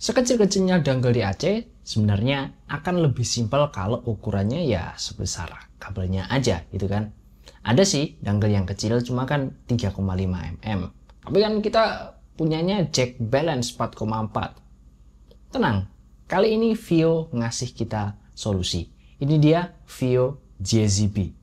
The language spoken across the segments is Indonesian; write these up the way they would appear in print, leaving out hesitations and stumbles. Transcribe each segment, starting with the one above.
Sekecil-kecilnya dongle DAC sebenarnya akan lebih simpel kalau ukurannya ya sebesar kabelnya aja gitu kan. Ada sih dongle yang kecil cuma kan 3,5 mm. Tapi kan kita punyanya jack balance 4,4. Tenang, kali ini Vio ngasih kita solusi. Ini dia Vio JZB.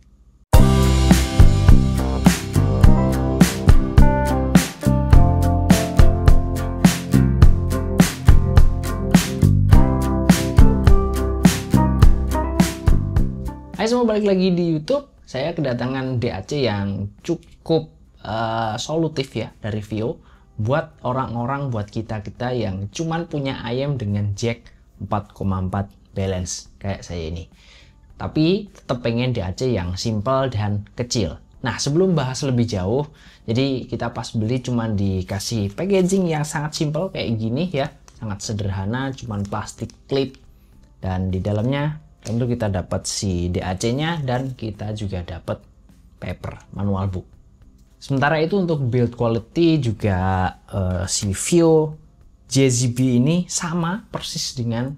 Hai semua, balik lagi di YouTube. Saya kedatangan DAC yang cukup solutif ya dari Vio buat orang-orang, buat kita-kita yang cuman punya ayam dengan jack 4,4 balance kayak saya ini. Tapi tetap pengen DAC yang simple dan kecil. Nah, sebelum bahas lebih jauh, jadi kita pas beli cuman dikasih packaging yang sangat simple kayak gini ya, sangat sederhana, cuman plastik clip, dan di dalamnya tentu kita dapat si DAC-nya dan kita juga dapat paper manual book. Sementara itu untuk build quality juga si Vio JZB ini sama persis dengan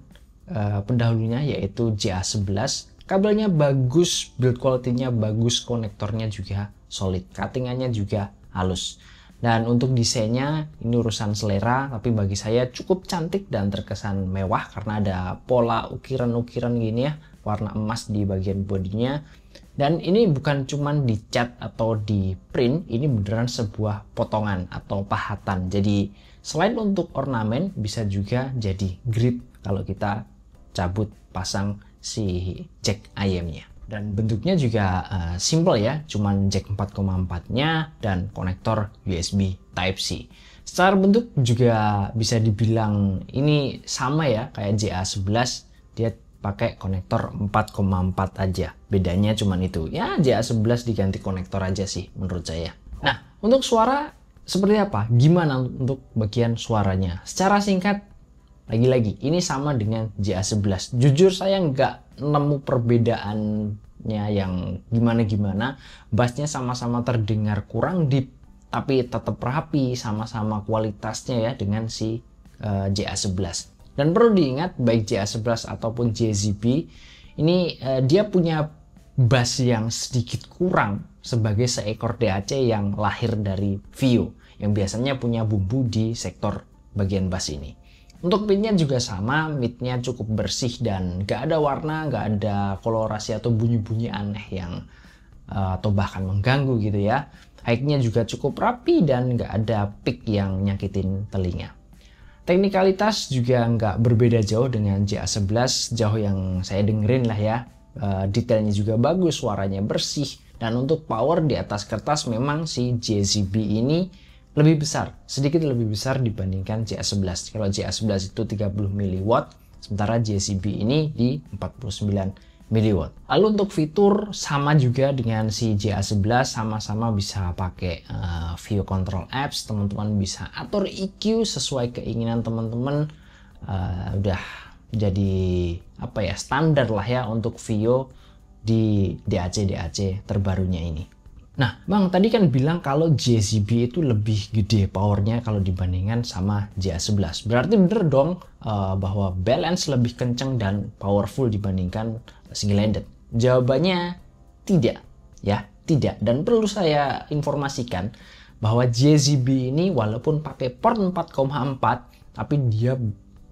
pendahulunya yaitu JA11. Kabelnya bagus, build quality-nya bagus, konektornya juga solid, cutting-annya juga halus. Dan untuk desainnya ini urusan selera, tapi bagi saya cukup cantik dan terkesan mewah karena ada pola ukiran-ukiran gini ya, warna emas di bagian bodinya. Dan ini bukan cuman dicat atau di print, ini beneran sebuah potongan atau pahatan. Jadi selain untuk ornamen bisa juga jadi grip kalau kita cabut pasang si jack ayamnya. Dan bentuknya juga simple ya, cuman jack 4,4-nya dan konektor USB Type-C. Secara bentuk juga bisa dibilang ini sama ya kayak JA11, dia pakai konektor 4,4 aja. Bedanya cuman itu. Ya JA11 diganti konektor aja sih menurut saya. Nah, untuk suara seperti apa? Gimana untuk bagian suaranya? Secara singkat, lagi-lagi ini sama dengan JA11. Jujur saya nggak nemu perbedaannya yang gimana-gimana. Bassnya sama-sama terdengar kurang deep, tapi tetap rapi, sama-sama kualitasnya ya dengan si JA11. Dan perlu diingat baik JA11 ataupun JZB ini dia punya bass yang sedikit kurang sebagai seekor DAC yang lahir dari Vio yang biasanya punya bumbu di sektor bagian bass ini. Untuk midnya juga sama, midnya cukup bersih dan gak ada warna, gak ada kolorasi atau bunyi-bunyi aneh yang atau bahkan mengganggu gitu ya. High-nya juga cukup rapi dan gak ada peak yang nyakitin telinga. Teknikalitas juga nggak berbeda jauh dengan JA11, jauh yang saya dengerin lah ya. Detailnya juga bagus, suaranya bersih, dan untuk power di atas kertas memang si JZB ini lebih besar, sedikit lebih besar dibandingkan JA11. Kalau JA11 itu 30 mW, sementara JZB ini di 49 mW. Lalu untuk fitur sama juga dengan si JA11, sama-sama bisa pakai Vio Control Apps. Teman-teman bisa atur EQ sesuai keinginan teman-teman. Udah jadi apa ya, standar lah ya untuk Vio di DAC terbarunya ini. Nah, Bang, tadi kan bilang kalau JZB itu lebih gede powernya kalau dibandingkan sama JA11. Berarti bener dong bahwa balance lebih kenceng dan powerful dibandingkan single handed. Jawabannya tidak, ya, tidak. Dan perlu saya informasikan bahwa JZB ini walaupun pakai port 4,4, tapi dia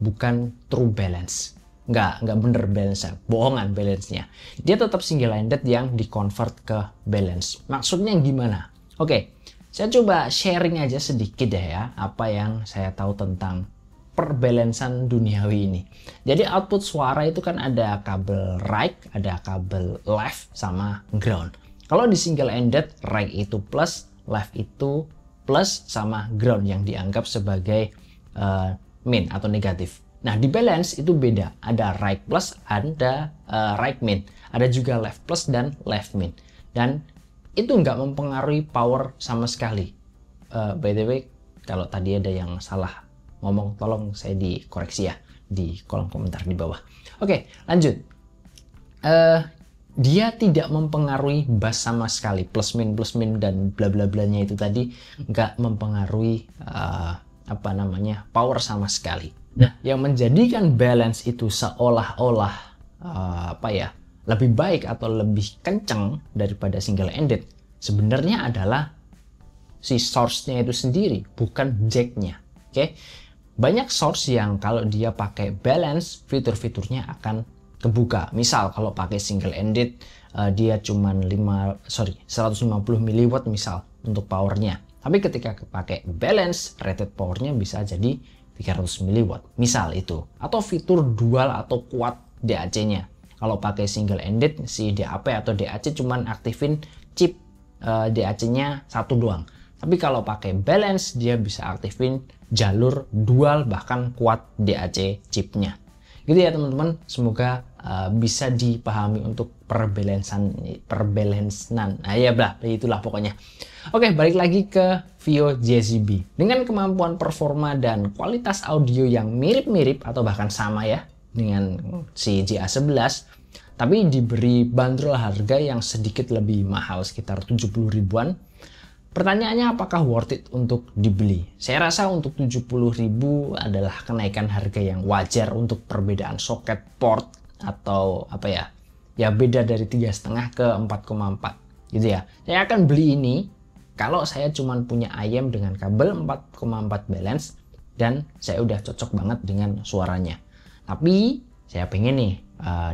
bukan true balance. Nggak bener balance-nya, bohongan balance-nya. Dia tetap single handed yang di-convert ke balance. Maksudnya gimana? Oke, saya coba sharing aja sedikit deh ya, apa yang saya tahu tentang perbalancean duniawi ini. Jadi output suara itu kan ada kabel right, ada kabel left, sama ground. Kalau di single handed, right itu plus, left itu plus, sama ground yang dianggap sebagai min atau negatif. Nah, di balance itu beda. Ada right plus, ada right min. Ada juga left plus dan left min. Dan itu nggak mempengaruhi power sama sekali. By the way, kalau tadi ada yang salah ngomong, tolong saya dikoreksi ya di kolom komentar di bawah. Oke, lanjut. Dia tidak mempengaruhi bass sama sekali. Plus min dan bla bla blanya itu tadi nggak mempengaruhi power sama sekali. Nah, yang menjadikan balance itu seolah-olah lebih baik atau lebih kenceng daripada single ended sebenarnya adalah si source-nya itu sendiri, bukan jack-nya. Oke. Banyak source yang kalau dia pakai balance, fitur-fiturnya akan kebuka. Misal kalau pakai single ended dia cuman 150 mW misal untuk powernya. Tapi ketika pakai balance, rated powernya bisa jadi 300 mW. Misal itu. Atau fitur dual atau quad DAC-nya. Kalau pakai single ended, si DAP atau DAC cuman aktifin chip DAC-nya satu doang. Tapi kalau pakai balance, dia bisa aktifin jalur dual bahkan quad DAC chipnya. Gitu ya teman-teman, semoga bisa dipahami untuk perbalancean. Nah ya itulah pokoknya. Oke, balik lagi ke VIO JZB. Dengan kemampuan performa dan kualitas audio yang mirip-mirip atau bahkan sama ya dengan si JA11, tapi diberi bandrol harga yang sedikit lebih mahal, sekitar 70 ribuan. Pertanyaannya, apakah worth it untuk dibeli? Saya rasa untuk 70.000 adalah kenaikan harga yang wajar untuk perbedaan soket port atau ya beda dari 3,5 ke 4,4 gitu ya. Saya akan beli ini kalau saya cuma punya IM dengan kabel 4,4 balance dan saya udah cocok banget dengan suaranya. Tapi saya pengen nih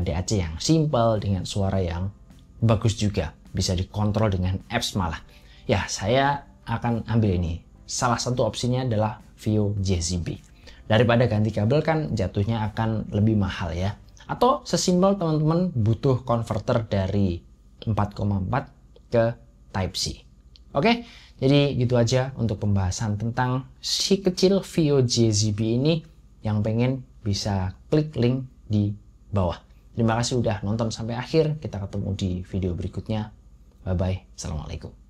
DAC yang simple dengan suara yang bagus juga, bisa dikontrol dengan apps malah. Ya, saya akan ambil ini. Salah satu opsinya adalah VIO JZB. Daripada ganti kabel kan jatuhnya akan lebih mahal ya. Atau sesimpel teman-teman butuh konverter dari 4,4 ke Type-C. Oke, jadi gitu aja untuk pembahasan tentang si kecil VIO JZB ini. Yang pengen bisa klik link di bawah. Terima kasih udah nonton sampai akhir. Kita ketemu di video berikutnya. Bye-bye. Assalamualaikum.